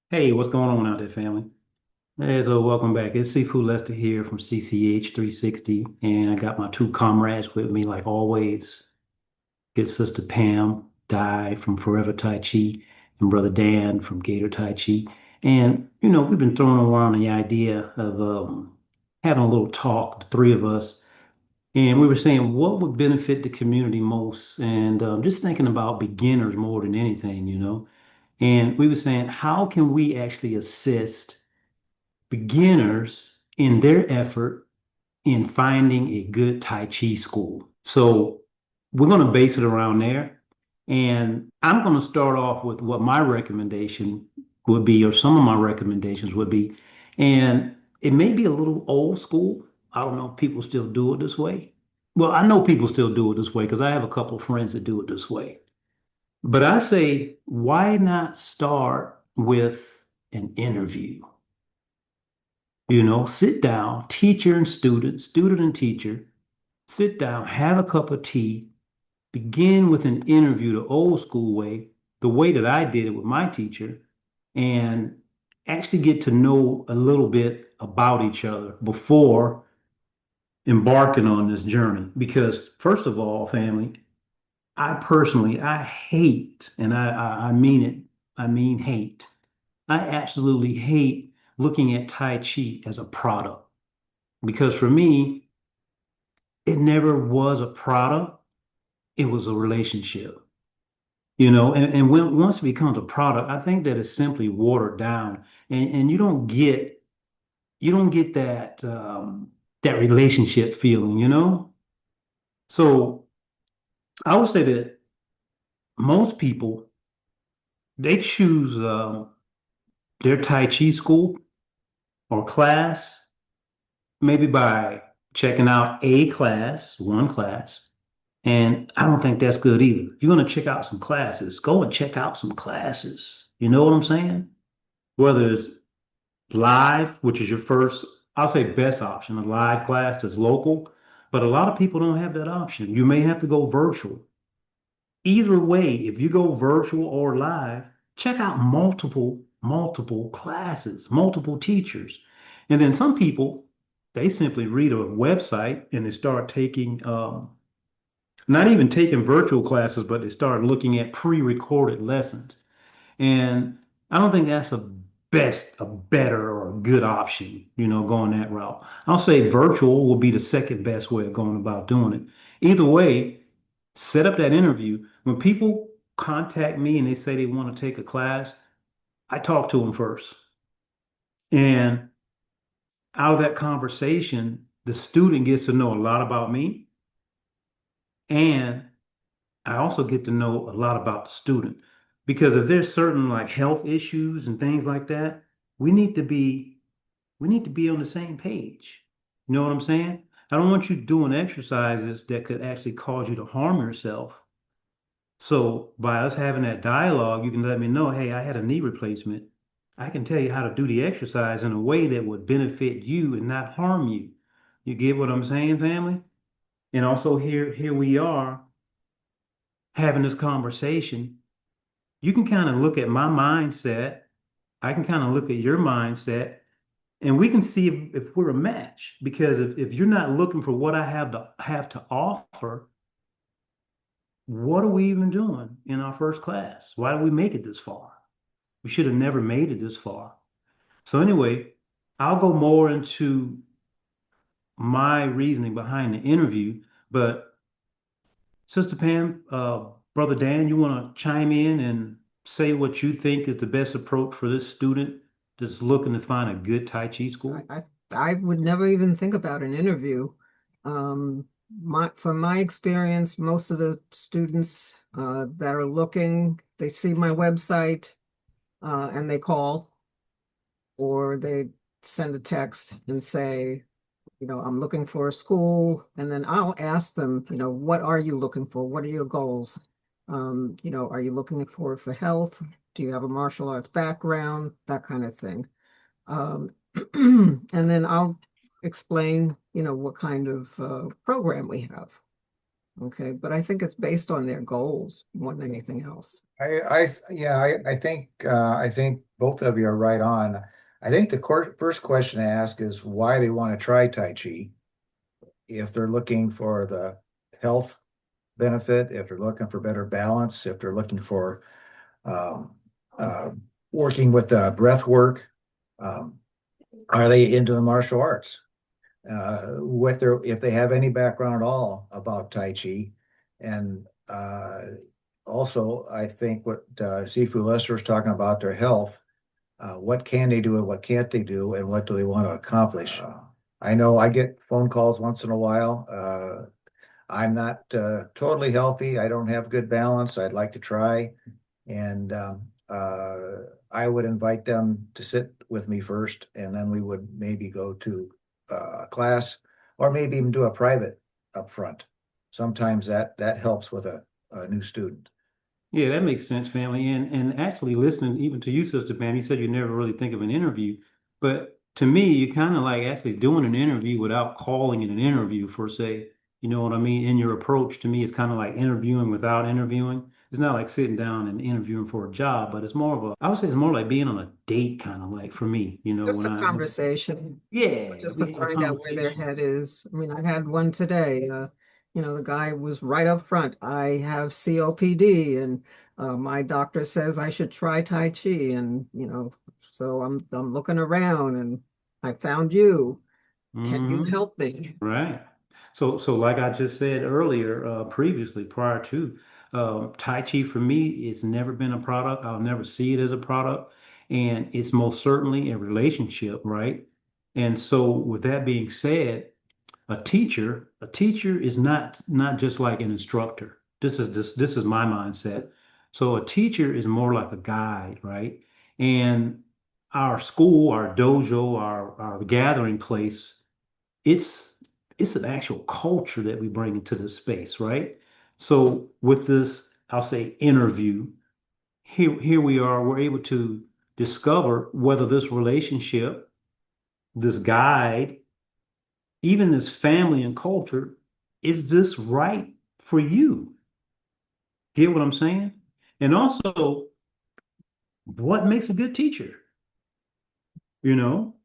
Hey, what's going on out there, family? Hey, so welcome back. It's Sifu Lester here from CCH 360, and I got my two comrades with me, like always. Good sister Pam, Di from Forever Tai Chi, and brother Dan from Gator Tai Chi. And, we've been throwing around the idea of having a little talk, the three of us, and we were saying what would benefit the community most, and just thinking about beginners more than anything. And we were saying, how can we actually assist beginners in their effort in finding a good Tai Chi school? So we're going to base it around there. And I'm going to start off with what my recommendation would be, or some of my recommendations would be. And it may be a little old school. I don't know if people still do it this way. Well, I know people still do it this way because I have a couple of friends that do it this way. But I say, why not start with an interview? Sit down, teacher and student, student and teacher, sit down, have a cup of tea, begin with an interview the old school way, the way that I did it with my teacher, and actually get to know a little bit about each other before embarking on this journey. Because, first of all, family, I hate, and I mean it, I mean hate. I absolutely hate looking at Tai Chi as a product. Because for me, it never was a product, it was a relationship. And once it becomes a product, I think that it's simply watered down, and you don't get that relationship feeling. So I would say that most people, they choose their Tai Chi school or class maybe by checking out a class, one class. And I don't think that's good either. If you're going to check out some classes, go and check out some classes. You know what I'm saying? Whether it's live, which is your first, I'll say best option, a live class that's local, but a lot of people don't have that option. You may have to go virtual. Either way, if you go virtual or live, check out multiple classes, multiple teachers. And then some people, they simply read a website and they start taking not even taking virtual classes, but they start looking at pre-recorded lessons. And I don't think that's a better or a good option, going that route. I'll say virtual will be the second best way of going about doing it. Either way, set up that interview. When people contact me and they say they want to take a class, I talk to them first. And out of that conversation, the student gets to know a lot about me, and I also get to know a lot about the student. Because if there's certain like health issues and things like that, we need to be we need to be on the same page. You know what I'm saying? I don't want you doing exercises that could actually cause you to harm yourself. So by us having that dialogue, you can let me know, hey, I had a knee replacement. I can tell you how to do the exercise in a way that would benefit you and not harm you. You get what I'm saying, family? And also here we are having this conversation. You can kind of look at my mindset. I can kind of look at your mindset, and we can see if we're a match. Because if you're not looking for what I have to offer, what are we even doing in our first class? Why did we make it this far? We should have never made it this far. So anyway, I'll go more into my reasoning behind the interview, but Sister Pam, Brother Dan, you want to chime in and say what you think is the best approach for this student that's looking to find a good Tai Chi I, school? I I would never even think about an interview. From my experience, most of the students that are looking, they see my website and they call or they send a text and say, I'm looking for a school, and then I'll ask them, what are you looking for? What are your goals? Are you looking for health? Do you have a martial arts background? That kind of thing. Um, and then I'll explain, what kind of program we have. Okay, but I think it's based on their goals more than anything else. Yeah, I think both of you are right on. I think the first question to ask is why they want to try Tai Chi. If they're looking for the health benefit, if they're looking for better balance, if they're looking for um, uh, working with breath work, um, are they into the martial arts? What their if they have any background at all about Tai Chi, and also I think what Sifu Lester was talking about their health. What can they do and what can't they do, and what do they want to accomplish? I know I get phone calls once in a while. I'm not totally healthy. I don't have good balance. I'd like to try. And I would invite them to sit with me first, and then we would maybe go to a class or maybe even do a private up front. Sometimes that helps with a new student. Yeah, that makes sense, family. And actually listening even to you, Sister Pam, you said you never really think of an interview. But to me, you kind of like actually doing an interview without calling it an interview for say, you know what I mean? In your approach to me, it's kind of like interviewing without interviewing. It's not like sitting down and interviewing for a job, but it's more of a, I would say it's more like being on a date kind of like for me, you know, Just when a I, conversation, yeah, just to we have a find out where their conversation. head is. I mean, I had one today. The guy was right up front. I have COPD, and my doctor says I should try Tai Chi, and so I'm looking around, and I found you. Can you Hmm. help me? Right. So like I just said earlier, previously, prior to, Tai Chi for me, it's never been a product. I'll never see it as a product. And it's most certainly a relationship, right? And so with that being said, a teacher is not just like an instructor. This is my mindset. So a teacher is more like a guide, right? And our school, our dojo, our gathering place, it's it's an actual culture that we bring into this space, right? So with this, I'll say interview, here we are, we're able to discover whether this relationship, this guide, even this family and culture, is this right for you? Get what I'm saying? And also, what makes a good teacher? You know,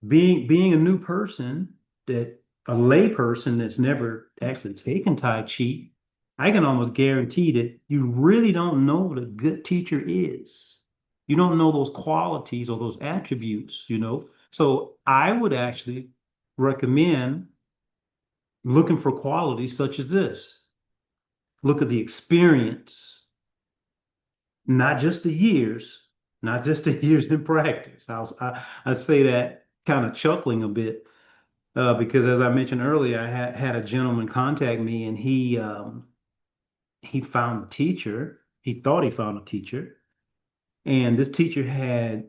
being a new person, that a lay person that's never actually taken Tai Chi, I can almost guarantee that you really don't know what a good teacher is. You don't know those qualities or those attributes, you know. So I would actually recommend looking for qualities such as this. Look at the experience, not just the years, not just the years in practice. I say that kind of chuckling a bit. Because as I mentioned earlier, I had a gentleman contact me, and he found a teacher. He thought he found a teacher, and this teacher had,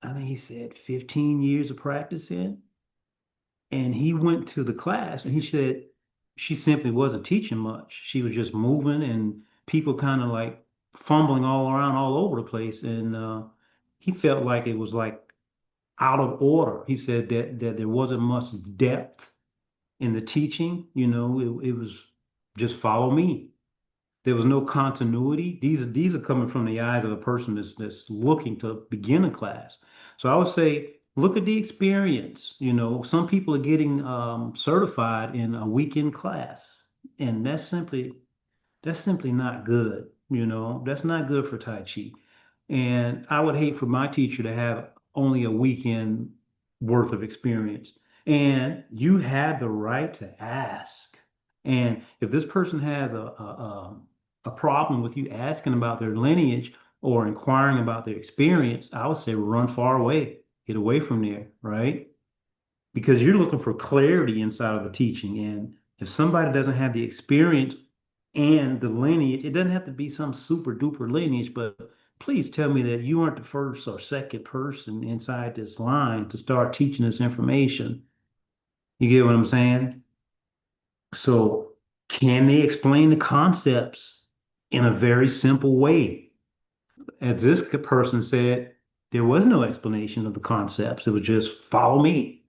I think he said 15 years of practice in. And he went to the class, and he said she simply wasn't teaching much. She was just moving, and people kind of like fumbling all around, all over the place. And he felt like it was like out of order. He said that there wasn't much depth in the teaching. It was just follow me. There was no continuity. These are coming from the eyes of a person that's looking to begin a class. So I would say look at the experience. Some people are getting certified in a weekend class, and that's simply not good. That's not good for Tai Chi. And I would hate for my teacher to have only a weekend worth of experience. And you have the right to ask. And if this person has a problem with you asking about their lineage or inquiring about their experience, I would say run far away, get away from there, right? Because you're looking for clarity inside of the teaching. And if somebody doesn't have the experience and the lineage, it doesn't have to be some super duper lineage, but please tell me that you aren't the first or second person inside this line to start teaching this information. You get what I'm saying? So, can they explain the concepts in a very simple way? As this person said, there was no explanation of the concepts. It was just follow me.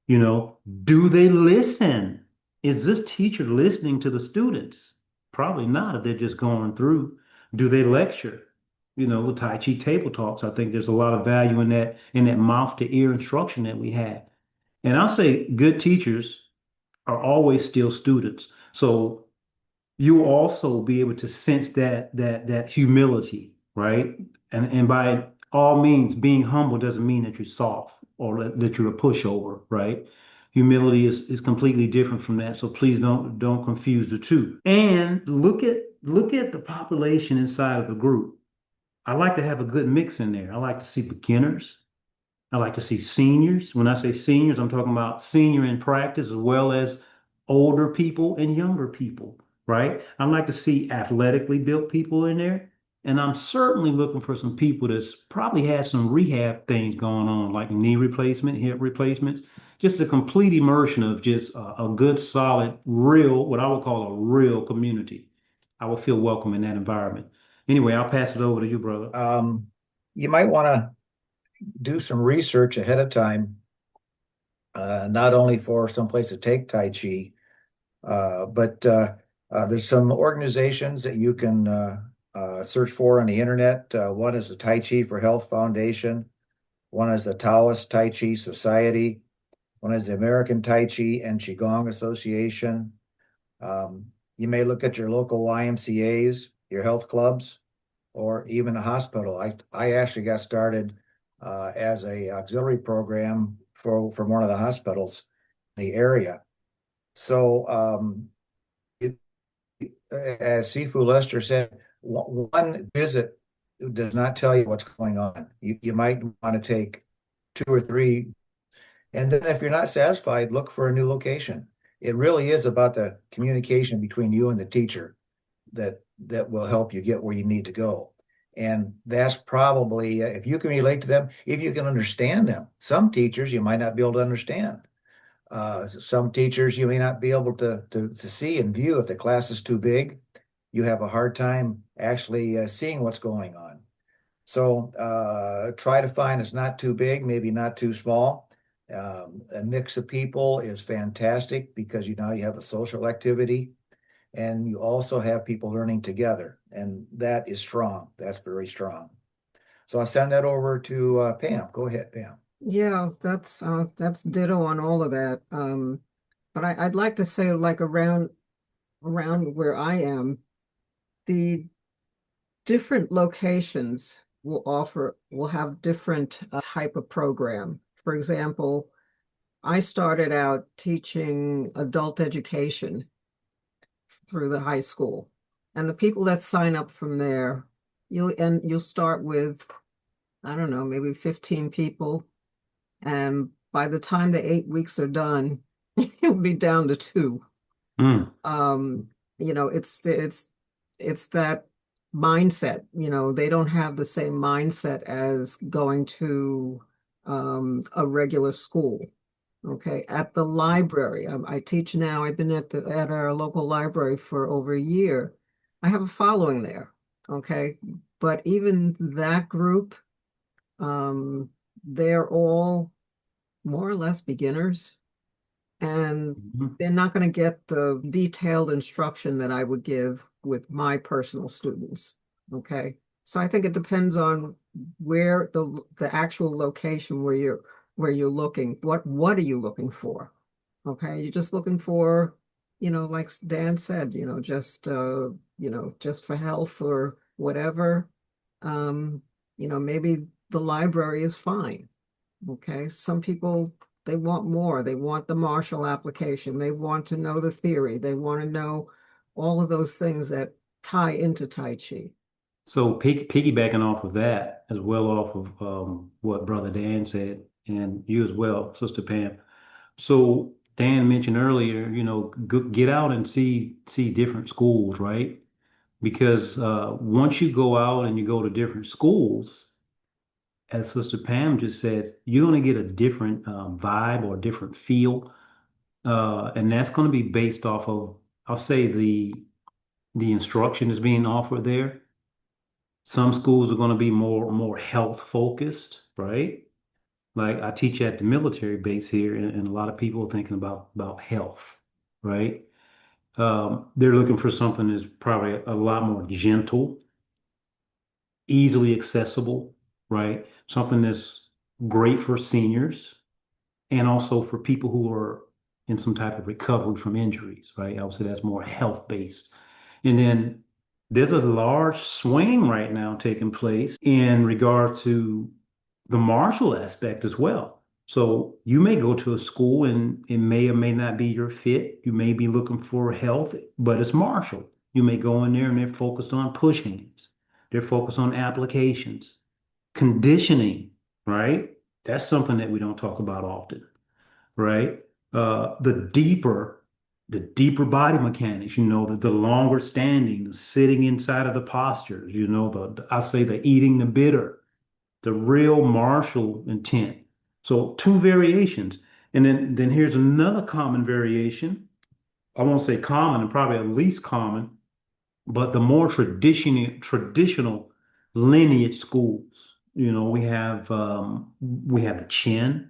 Do they listen? is this teacher listening to the students? Probably not if they're just going through. Do they lecture? You know, the Tai Chi table talks. I think there's a lot of value in that mouth to ear instruction that we have. And I'll say good teachers are always still students. So you also be able to sense that humility, right? And by all means, being humble doesn't mean that you're soft or that you're a pushover, right? Humility is completely different from that. So please don't confuse the two. And look at the population inside of the group. I like to have a good mix in there. I like to see beginners. I like to see seniors. When I say seniors, I'm talking about senior in practice as well as older people and younger people, right? I like to see athletically built people in there. And I'm certainly looking for some people that's probably had some rehab things going on, like knee replacement, hip replacements, just a complete immersion of just a good, solid, real, what I would call a real community. I would feel welcome in that environment. Anyway, I'll pass it over to you, brother. You might want to do some research ahead of time, not only for some place to take Tai Chi, but there's some organizations that you can search for on the internet. One is the Tai Chi for Health Foundation. One is the Taoist Tai Chi Society. One is the American Tai Chi and Qigong Association. You may look at your local YMCA's, your health clubs, or even a hospital. I actually got started as a auxiliary program from one of the hospitals in the area. So as Sifu Lester said, one visit does not tell you what's going on. You might want to take two or three, and then if you're not satisfied, look for a new location. It really is about the communication between you and the teacher that will help you get where you need to go. And that's probably, if you can relate to them, if you can understand them. Some teachers you might not be able to understand. Some teachers you may not be able to see and view if the class is too big. You have a hard time actually seeing what's going on. So try to find it's not too big, maybe not too small. A mix of people is fantastic because you have a social activity and you also have people learning together, and that is strong. That's very strong. So I'll send that over to Pam. Go ahead, Pam. Yeah, that's ditto on all of that. But I'd like to say like around where I am, the different locations will have different type of program. For example, I started out teaching adult education through the high school. And the people that sign up from there, you'll start with, I don't know, maybe 15 people. And by the time the 8 weeks are done, you'll be down to two. Mm. Um, it's that mindset. They don't have the same mindset as going to a regular school. Okay, at the library, I teach now. I've been at our local library for over a year. I have a following there. Okay, but even that group, um, they're all more or less beginners, and Mhm. they're not going to get the detailed instruction that I would give with my personal students. Okay. So I think it depends on where the actual location where you're looking. What are you looking for? Okay. You're just looking for, like Dan said, just for health or whatever. Um, maybe the library is fine. Okay, some people they want more. They want the Marshall application. They want to know the theory. They want to know all of those things that tie into Tai Chi. So piggybacking off of that, as well off of what Brother Dan said, and you as well, Sister Pam. So Dan mentioned earlier, get out and see different schools, right? Because once you go out and you go to different schools, as Sister Pam just says, you're going to get a different vibe or different feel, and that's going to be based off of, I'll say the instruction is being offered there. Some schools are going to be more health focused, right? Like I teach at the military base here, and a lot of people are thinking about health. right? They're looking for something that's probably a lot more gentle, easily accessible, right? Something that's great for seniors and also for people who are in some type of recovery from injuries, right? I would say that's more health based. And then there's a large swing right now taking place in regard to the martial aspect as well. So you may go to a school and it may or may not be your fit. You may be looking for health, but it's martial. You may go in there and they're focused on push hands. They're focused on applications, conditioning, right? That's something that we don't talk about often, right? The deeper body mechanics, the longer standing, the sitting inside of the postures, I say the eating the bitter, the real martial intent. So two variations. And then here's another common variation. I won't say common and probably at least common, but the more traditional lineage schools. We have the Chin,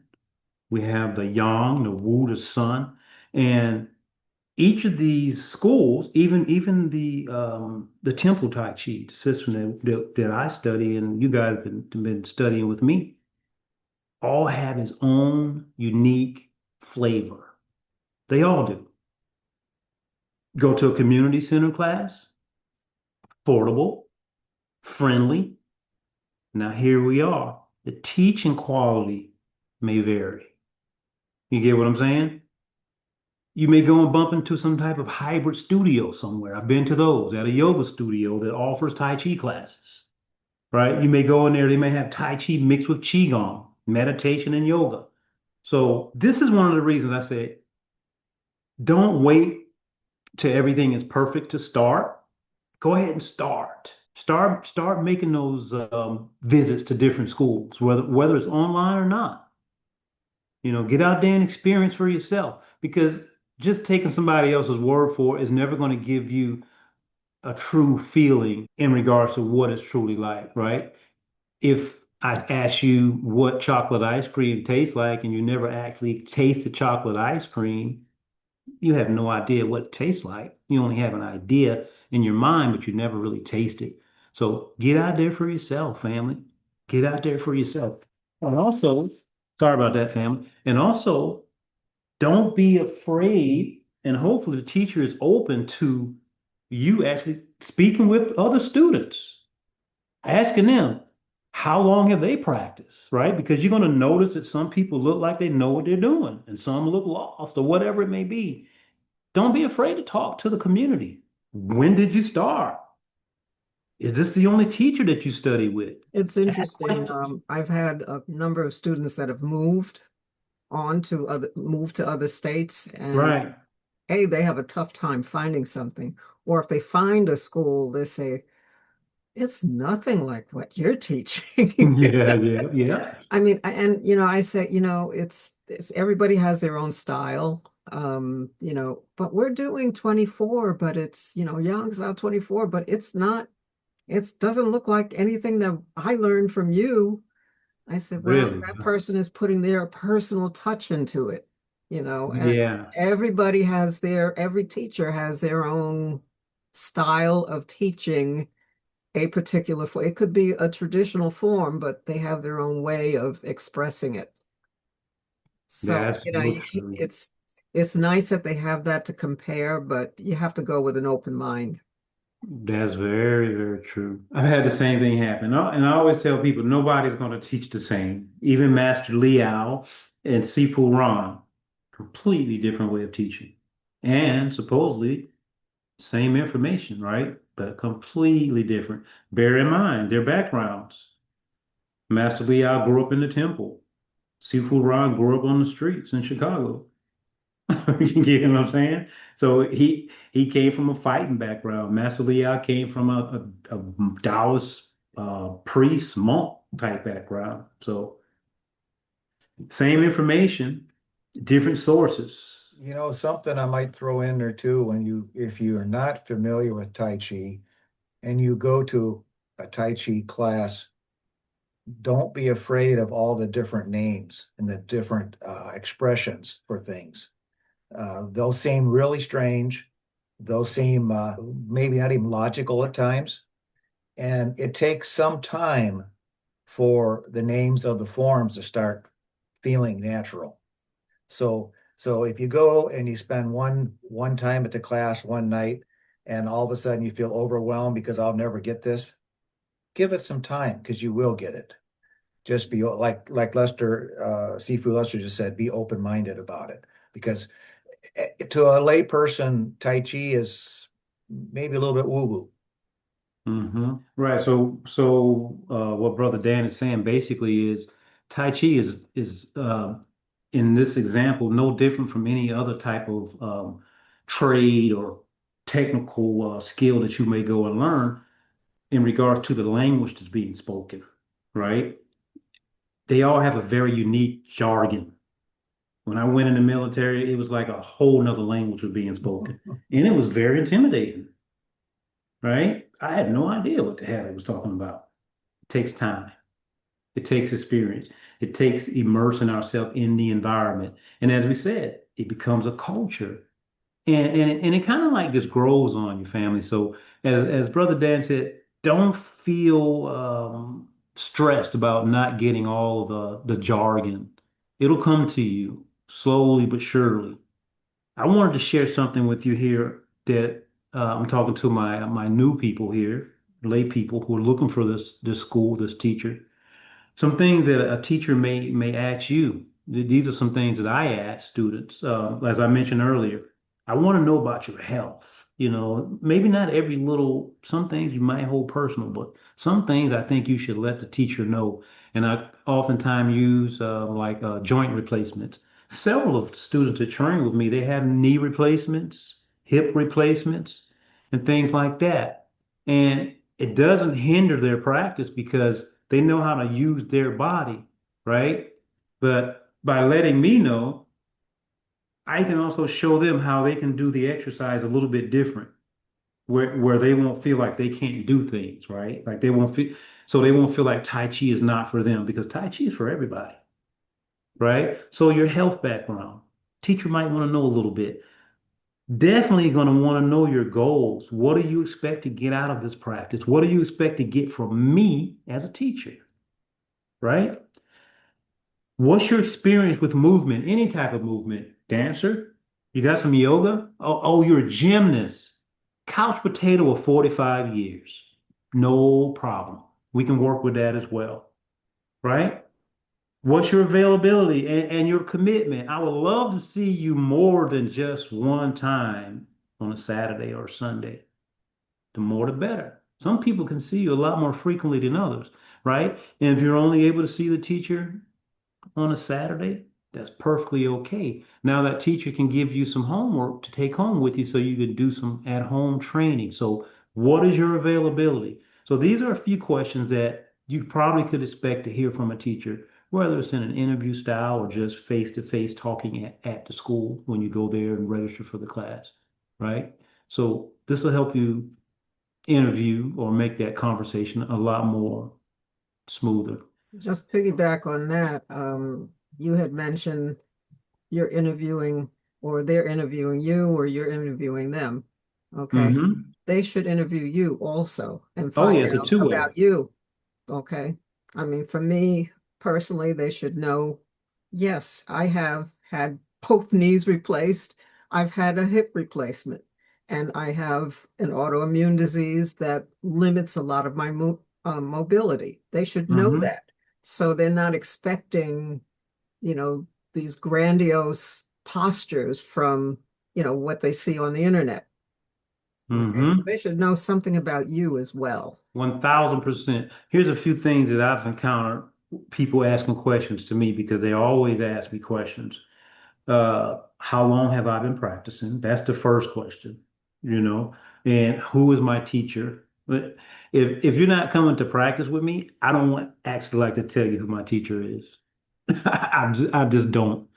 we have the Yang, the Wu, the Sun, and each of these schools, even the Temple Tai Chi, the system that I study and you guys have been studying with me, all have its own unique flavor. They all do. Go to a community center class, affordable, friendly. Now here we are. The teaching quality may vary. You get what I'm saying? You may go and bump into some type of hybrid studio somewhere. I've been to those at a yoga studio that offers Tai Chi classes, right? You may go in there, they may have Tai Chi mixed with Qigong, meditation and yoga. So this is one of the reasons I said, don't wait till everything is perfect to start. Go ahead and start. Start making those visits to different schools, whether it's online or not. Get out there and experience for yourself because just taking somebody else's word for it is never going to give you a true feeling in regards to what it's truly like, right? If I ask you what chocolate ice cream tastes like and you never actually tasted chocolate ice cream, you have no idea what it tastes like. You only have an idea in your mind, but you never really taste it. So get out there for yourself, family. Get out there for yourself. And also, sorry about that, family. And also, don't be afraid. And hopefully, the teacher is open to you actually speaking with other students, asking them, how long have they practiced, right? Because you're going to notice that some people look like they know what they're doing and some look lost or whatever it may be. Don't be afraid to talk to the community. When did you start? Is this the only teacher that you study with? It's interesting. I've had a number of students that have moved to other states, and Right. they have a tough time finding something. Or if they find a school, they say, it's nothing like what you're teaching. Yeah, yeah, yeah. I mean, and I say, it's everybody has their own style. But we're doing 24, but it's, Young's out 24, but it's not, it doesn't look like anything that I learned from you. I said, well, Really? that person is putting their personal touch into it, and Yeah, every teacher has their own style of teaching a particular form. It could be a traditional form, but they have their own way of expressing it. So, that's so true. it's nice that they have that to compare, but you have to go with an open mind. That's very, very true. I've had the same thing happen. And I always tell people nobody's going to teach the same. Even Master Liao and Sifu Ron, completely different way of teaching. And supposedly same information, right? But completely different. Bear in mind their backgrounds. Master Liao grew up in the temple. Sifu Ron grew up on the streets in Chicago. You get what I'm saying? So he came from a fighting background. Master Liao came from a Taoist priest monk type background. So same information, different sources. Something I might throw in there too, if you are not familiar with Tai Chi and you go to a Tai Chi class, don't be afraid of all the different names and the different expressions for things. They'll seem really strange. They'll seem maybe not even logical at times. And it takes some time for the names of the forms to start feeling natural. So if you go and you spend one time at the class one night and all of a sudden you feel overwhelmed because I'll never get this, give it some time because you will get it. Just be like Lester, Sifu Lester just said, be open-minded about it. Because to a lay person, Tai Chi is maybe a little bit woo-woo. Right. So what Brother Dan is saying basically is Tai Chi is in this example no different from any other type of trade or technical skill that you may go and learn in regards to the language that's being spoken, right? They all have a very unique jargon. When I went in the military, it was like a whole nother language was being spoken, and it was very intimidating, right? I had no idea what the hell it was talking about. It takes time. It takes experience. It takes immersing ourselves in the environment. And as we said, it becomes a culture. And it kind of like just grows on you, family. So as Brother Dan said, don't feel stressed about not getting all of the jargon. It'll come to you slowly but surely. I wanted to share something with you here that I'm talking to my new people here, lay people who are looking for this school, this teacher. Some things that a teacher may ask you. These are some things that I ask students. As I mentioned earlier, I want to know about your health. You know, maybe not every little, some things you might hold personal, but some things I think you should let the teacher know. And I oftentimes use joint replacements. Several of the students that train with me, they have knee replacements, hip replacements, and things like that. And it doesn't hinder their practice because they know how to use their body, right? But by letting me know, I can also show them how they can do the exercise a little bit different, where they won't feel like they can't do things, right? Like they won't feel like Tai Chi is not for them because Tai Chi is for everybody, right? So your health background, teacher might want to know a little bit. Definitely going to want to know your goals. What do you expect to get out of this practice? What do you expect to get from me as a teacher, right? What's your experience with movement, any type of movement? Dancer? You got some yoga? Oh, you're a gymnast. Couch potato of 45 years. No problem. We can work with that as well, right? What's your availability and your commitment? I would love to see you more than just one time on a Saturday or Sunday. The more the better. Some people can see you a lot more frequently than others, right? And if you're only able to see the teacher on a Saturday, that's perfectly okay. Now that teacher can give you some homework to take home with you so you can do some at-home training. So what is your availability? So these are a few questions that you probably could expect to hear from a teacher, whether it's in an interview style or just face-to-face talking at the school when you go there and register for the class, right? So this will help you interview or make that conversation a lot more smoother. Just piggyback on that, you had mentioned you're interviewing or they're interviewing you or you're interviewing them. Okay. Hmm. They should interview you also and Oh, yeah, find it's a out two-way. about you. Okay. I mean, for me personally, they should know, yes, I have had both knees replaced. I've had a hip replacement, and I have an autoimmune disease that limits a lot of my mobility. They should know Hmm. that. So they're not expecting, you know, these grandiose postures from, what they see on the internet. Okay. So Hmm. they should know something about you as well. 1000%. Here's a few things that I've encountered people asking questions to me because they always ask me questions. How long have I been practicing? That's the first question, you know, and who is my teacher? But if you're not coming to practice with me, I don't actually like to tell you who my teacher is. I just don't.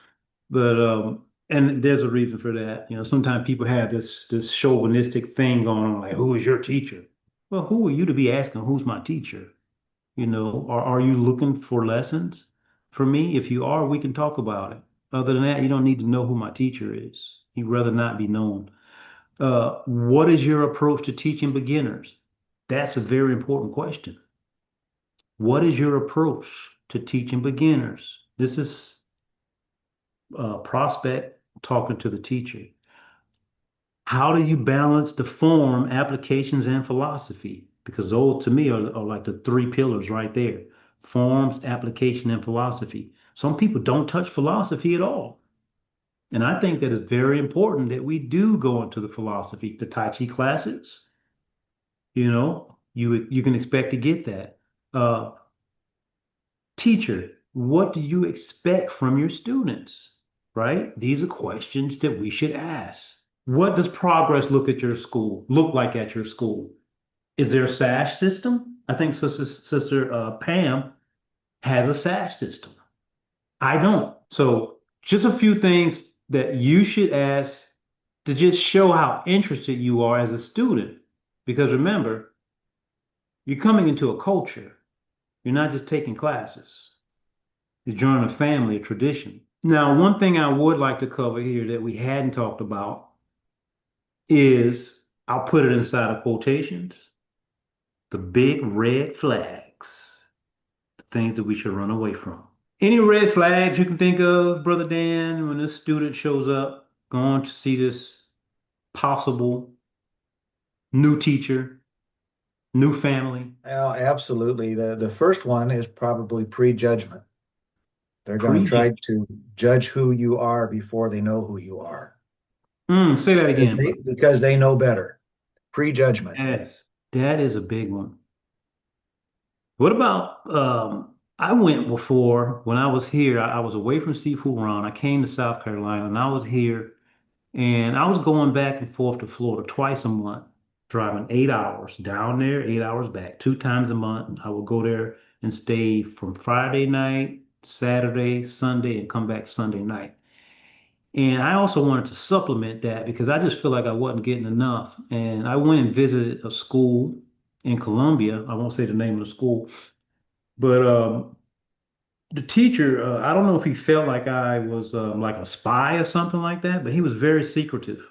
But and there's a reason for that. You know, sometimes people have this chauvinistic thing going on, like, who is your teacher? Well, who are you to be asking who's my teacher? You know, or are you looking for lessons for me? If you are, we can talk about it. Other than that, you don't need to know who my teacher is. He'd rather not be known. What is your approach to teaching beginners? That's a very important question. What is your approach to teaching beginners? This is prospect talking to the teacher. How do you balance the form, applications, and philosophy? Because those to me are like the three pillars right there. Forms, application, and philosophy. Some people don't touch philosophy at all. And I think that it's very important that we do go into the philosophy, the Tai Chi classes. You can expect to get that. Uh, Teacher, what do you expect from your students? Right? These are questions that we should ask. What does progress look like at your school? Is there a SASH system? I think Sister Pam has a SASH system. I don't. So just a few things that you should ask to just show how interested you are as a student. Because remember, you're coming into a culture. You're not just taking classes. You're joining a family, a tradition. Now, one thing I would like to cover here that we hadn't talked about is, I'll put it inside of quotations, the big red flags, the things that we should run away from. Any red flags you can think of, Brother Dan, when this student shows up, going to see this possible new teacher, new family? Well, absolutely. The first one is probably prejudgment. They're going to try Prejudge. to judge who you are before they know who you are. Say that Because again, they, brother. because they know better. Prejudgment. Yes, that is a big one. What about I went before when I was here, I was away from Seafood Run. I came to South Carolina and I was here and I was going back and forth to Florida twice a month, driving 8 hours down there, 8 hours back, 2 times a month. I would go there and stay from Friday night, Saturday, Sunday, and come back Sunday night. And I also wanted to supplement that because I just feel like I wasn't getting enough. And I went and visited a school in Columbia. I won't say the name of the school, but the teacher, I don't know if he felt like I was like a spy or something like that, but he was very secretive.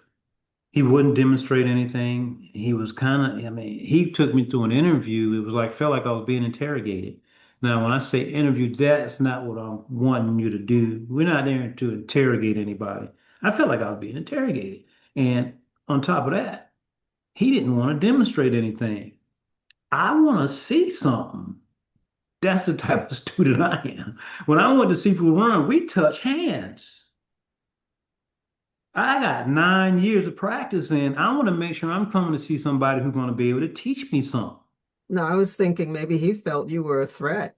He wouldn't demonstrate anything. He was kind of, I mean, he took me through an interview. It was like, felt like I was being interrogated. Now, when I say interview, that's not what I'm wanting you to do. We're not there to interrogate anybody. I felt like I was being interrogated. And on top of that, he didn't want to demonstrate anything. I want to see something. That's the type of student I am. When I went to Seafood Run, we touch hands. I got 9 years of practice and I want to make sure I'm coming to see somebody who's going to be able to teach me something. No, I was thinking maybe he felt you were a threat,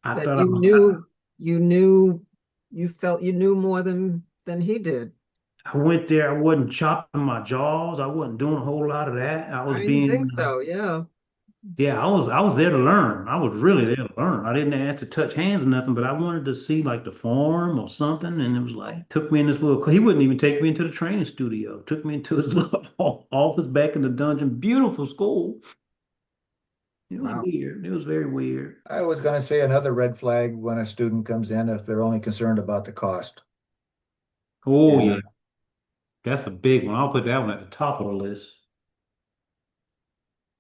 I that thought I you was, knew, you knew, you felt you knew more than he did. I went there, I wasn't chopping my jaws. I wasn't doing a whole lot of that. I was I didn't think being, so. Yeah. yeah, I was there to learn. I was really there to learn. I didn't ask to touch hands or nothing, but I wanted to see like the form or something. And it was like, took me in this little, he wouldn't even take me into the training studio. Took me into his little office back in the dungeon. Beautiful school. It was Wow. weird. It was very weird. I was going to say another red flag when a student comes in if they're only concerned about the cost. Oh And yeah, that's a big one. I'll put that one at the top of the list.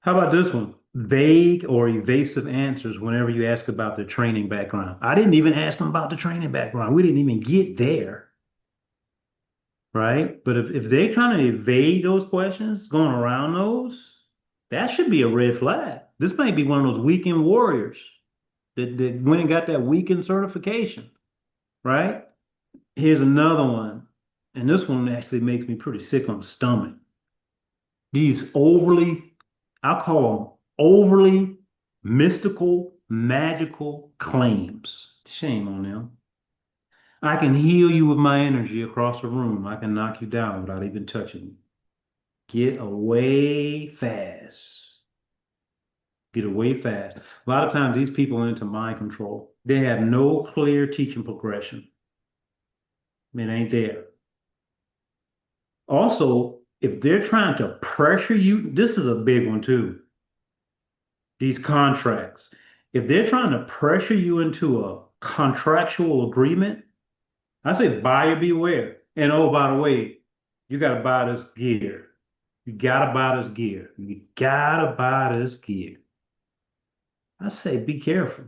How about this one? Vague or evasive answers whenever you ask about their training background. I didn't even ask them about the training background. We didn't even get there, right? But if they're trying to evade those questions, going around those, that should be a red flag. This might be one of those weekend warriors that went and got that weekend certification, right? Here's another one. And this one actually makes me pretty sick on the stomach. These I'll call them overly mystical, magical claims. Shame on them. I can heal you with my energy across the room. I can knock you down without even touching you. Get away fast. Get away fast. A lot of times these people are into mind control. They have no clear teaching progression. It ain't there. Also, if they're trying to pressure you, this is a big one too. These contracts. If they're trying to pressure you into a contractual agreement, I say buyer beware. And oh, by the way, You got to buy this gear. You got to buy this gear. You got to buy this gear. I say, be careful.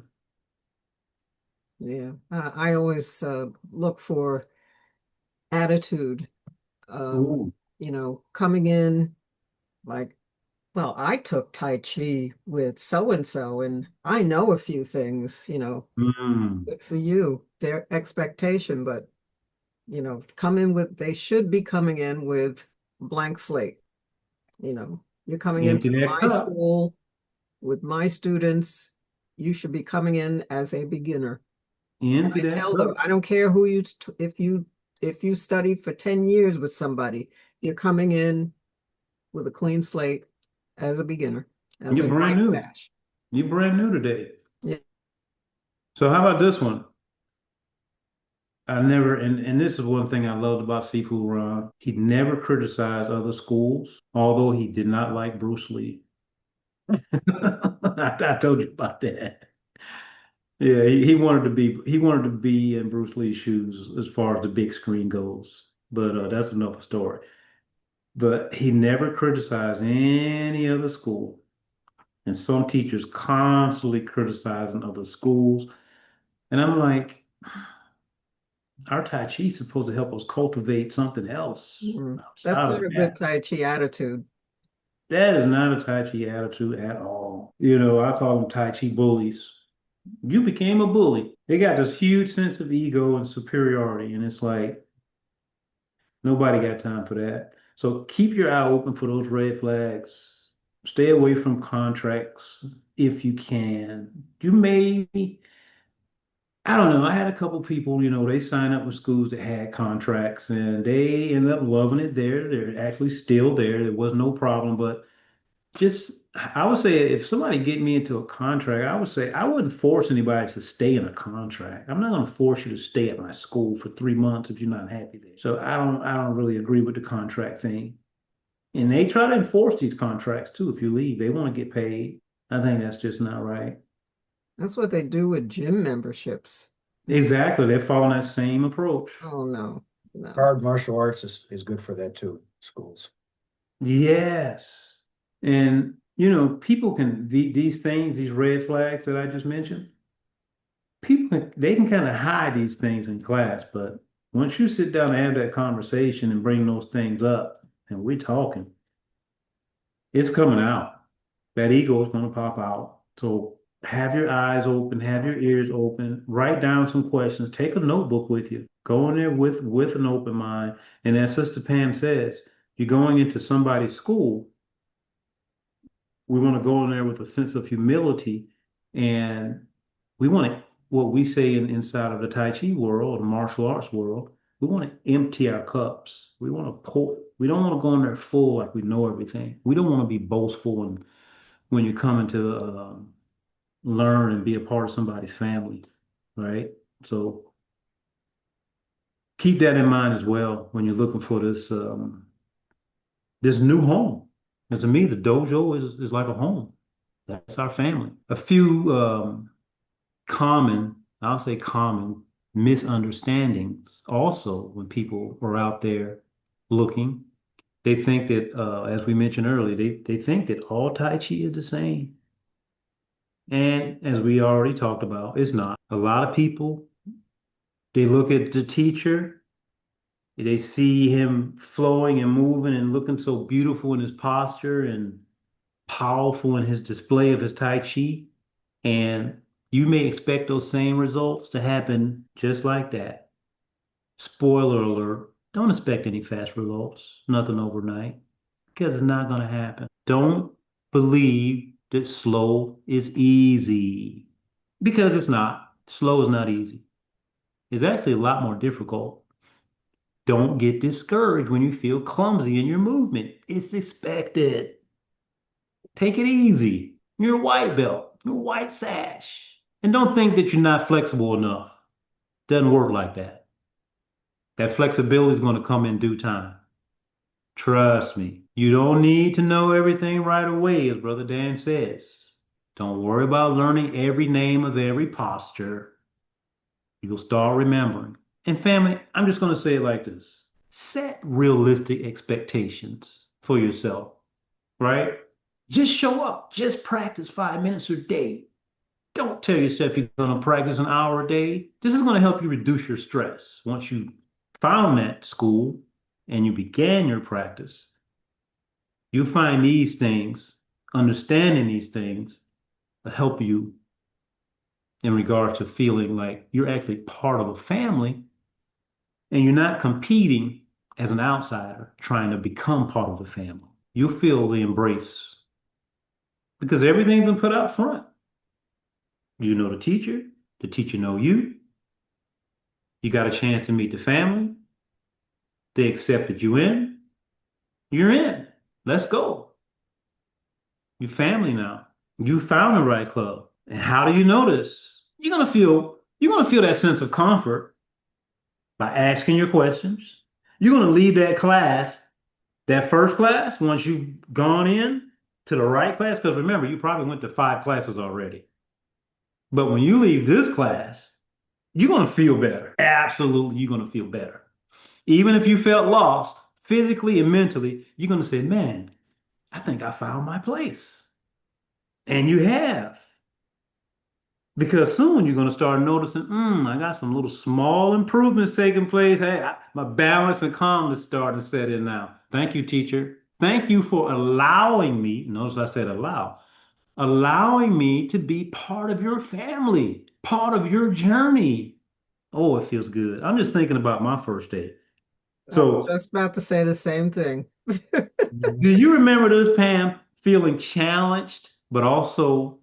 Yeah. I always look for attitude. Um, Ooh. coming in like, well, I took Tai Chi with so and so, and I know a few things, Mm. good for you, their expectation, but they should be coming in with blank slate. You're coming Empty into that my cup. school with my students. You should be coming in as a beginner. And Empty I that tell them, cup. I don't care if you studied for 10 years with somebody, you're coming in with a clean slate as a beginner, as You're a brand white new. bash. You're brand new today. Yeah. So how about this one? I never, and this is one thing I loved about Sifu Ron. He never criticized other schools, although he did not like Bruce Lee. I told you about that. Yeah, he wanted to be in Bruce Lee's shoes as far as the big screen goes. But that's another story. But he never criticized any other school. And some teachers constantly criticizing other schools. And I'm like, our Tai Chi is supposed to help us cultivate something else That's outside not of a good that. Tai Chi attitude. That is not a Tai Chi attitude at all. I call them Tai Chi bullies. You became a bully. They got this huge sense of ego and superiority, and it's like nobody got time for that. So keep your eye open for those red flags. Stay away from contracts if you can. You may, I don't know. I had a couple people, they signed up with schools that had contracts and they ended up loving it there. They're actually still there. There was no problem, but just I would say if somebody get me into a contract, I would say I wouldn't force anybody to stay in a contract. I'm not going to force you to stay at my school for 3 months if you're not happy there. So I don't really agree with the contract thing. And they try to enforce these contracts too. If you leave, they want to get paid. I think that's just not right. That's what they do with gym memberships. It's, Exactly. They're following that same approach. oh no, no. Hard martial arts is good for that too, schools. Yes. And people can these things, these red flags that I just mentioned, they can kind of hide these things in class, but once you sit down and have that conversation and bring those things up, and we're talking, it's coming out. That ego is going to pop out. So have your eyes open, have your ears open, write down some questions, take a notebook with you, go in there with an open mind. And as Sister Pam says, you're going into somebody's school. We want to go in there with a sense of humility, and we want to, what we say inside of the Tai Chi world, the martial arts world, we want to empty our cups. We want to pour. We don't want to go in there full like we know everything. We don't want to be boastful and when you're coming to learn and be a part of somebody's family, right? So keep that in mind as well when you're looking for this new home. And to me, the dojo is like a home. That's our family. A few common, I'll say common misunderstandings also when people are out there looking. They think that, as we mentioned earlier, they think that all Tai Chi is the same. And as we already talked about, it's not. A lot of people, they look at the teacher, they see him flowing and moving and looking so beautiful in his posture and powerful in his display of his Tai Chi. And you may expect those same results to happen just like that. Spoiler alert, don't expect any fast results, nothing overnight, because it's not going to happen. Don't believe that slow is easy, because it's not. Slow is not easy. It's actually a lot more difficult. Don't get discouraged when you feel clumsy in your movement. It's expected. Take it easy. You're a white belt. You're a white sash. And don't think that you're not flexible enough. Doesn't work like that. That flexibility is going to come in due time. Trust me. You don't need to know everything right away, as Brother Dan says. Don't worry about learning every name of every posture. You'll start remembering. And family, I'm just going to say it like this. Set realistic expectations for yourself, right? Just show up. Just practice 5 minutes a day. Don't tell yourself you're going to practice an hour a day. This is going to help you reduce your stress. Once you found that school and you began your practice, you find these things, understanding these things, will help you in regards to feeling like you're actually part of a family and you're not competing as an outsider trying to become part of the family. You feel the embrace because everything's been put out front. You know the teacher know you. You got a chance to meet the family. They accepted you in. You're in. Let's go. You're family now. You found the right club. And how do you know this? You're gonna feel that sense of comfort by asking your questions. You're gonna leave that class, that first class, once you've gone in to the right class, because remember, you probably went to 5 classes already. But when you leave this class, you're gonna feel better. Absolutely, you're gonna feel better. Even if you felt lost physically and mentally, you're gonna say, man, I think I found my place. And you have. Because soon you're going to start noticing, I got some little small improvements taking place. Hey, my balance and calmness starting to set in now. Thank you, teacher. Thank you for allowing me, notice I said allow, allowing me to be part of your family, part of your journey. Oh, it feels good. I'm just thinking about my first day. I was So, just about to say the same thing. do you remember this, Pam, feeling challenged, but also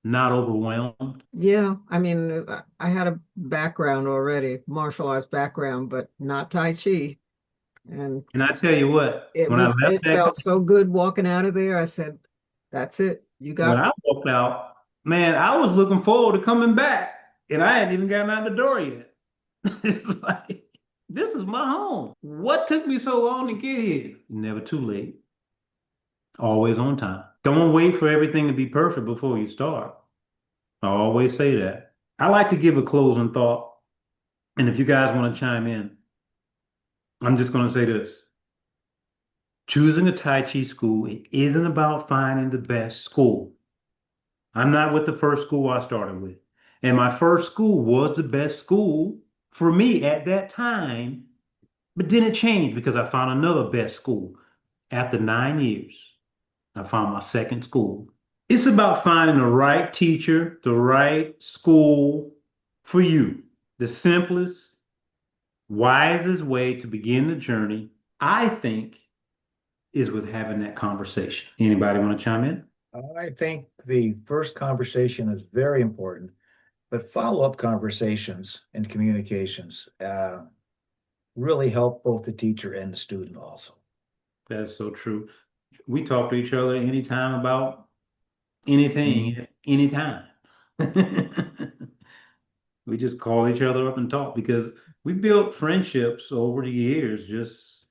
not overwhelmed? Yeah, I mean, I had a background already, martial arts background, but not Tai Chi. And And I tell you what, when I left it that, felt so good walking out of there. I said, that's it. You when got I walked out, man, I was looking forward to coming back, and I hadn't even gotten out the door yet. It's like, this is my home. What took me so long to get here? Never too late. Always on time. Don't wait for everything to be perfect before you start. I always say that. I like to give a closing thought, and if you guys want to chime in, I'm just going to say this. Choosing a Tai Chi school, it isn't about finding the best school. I'm not with the first school I started with. And my first school was the best school for me at that time, but then it changed because I found another best school. After 9 years, I found my second school. It's about finding the right teacher, the right school for you. The simplest, wisest way to begin the journey, I think, is with having that conversation. Anybody want to chime in? I think the first conversation is very important, but follow-up conversations and communications really help both the teacher and the student also. That's so true. We talk to each other anytime about Mhm. anything, anytime. We just call each other up and talk because we built friendships over the years. Just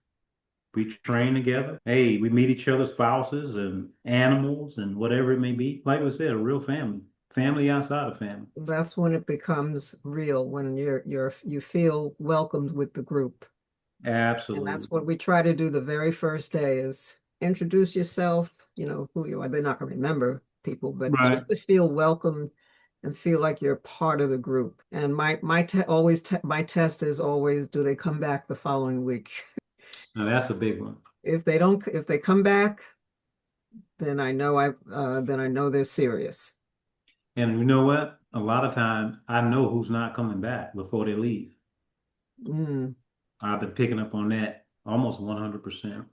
we train together. Hey, we meet each other's spouses and animals and whatever it may be. Like we said, a real family, family outside of family. that's when it becomes real, when you feel welcomed with the group. And that's Absolutely. what we try to do the very first day is introduce yourself, who you are. They're not going to remember people, but Right. just to feel welcome and feel like you're part of the group. And my test is always, do they come back the following week? Now that's a big one. If they come back, then I know they're serious. And you know what? A lot of times I know who's not coming back before they leave. Mm, I've been picking up on that almost 100%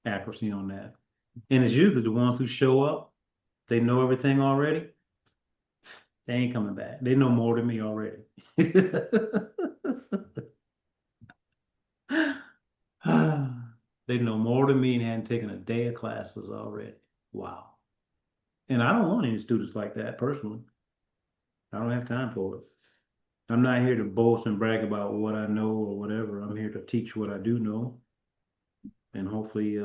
accuracy on that. And it's usually the ones who show up, they know everything already. They ain't coming back. They know more than me already. They know more than me and hadn't taken a day of classes already. Wow. And I don't want any students like that personally. I don't have time for it. I'm not here to boast and brag about what I know or whatever. I'm here to teach what I do know. And hopefully,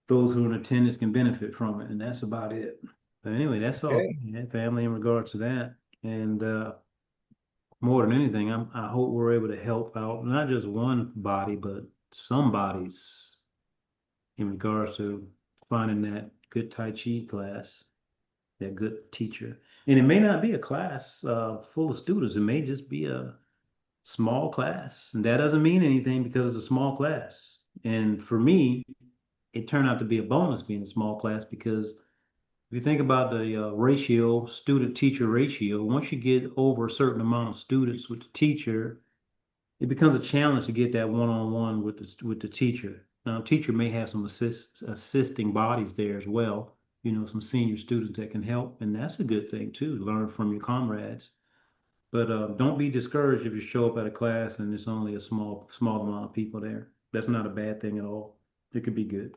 those who are in attendance can benefit from it. And that's about it. But anyway, that's all. Okay. Yeah, family in regards to that. And more than anything, I hope we're able to help out not just one body, but some bodies in regards to finding that good Tai Chi class, that good teacher. And it may not be a class full of students. It may just be a small class. And that doesn't mean anything because it's a small class. And for me, it turned out to be a bonus being a small class because if you think about the ratio, student teacher ratio, once you get over a certain amount of students with the teacher, it becomes a challenge to get that one-on-one with the teacher. Now, teacher may have some assisting bodies there as well, some senior students that can help, and that's a good thing too, learn from your comrades. But don't be discouraged if you show up at a class and there's only a small amount of people there. That's not a bad thing at all. It could be good.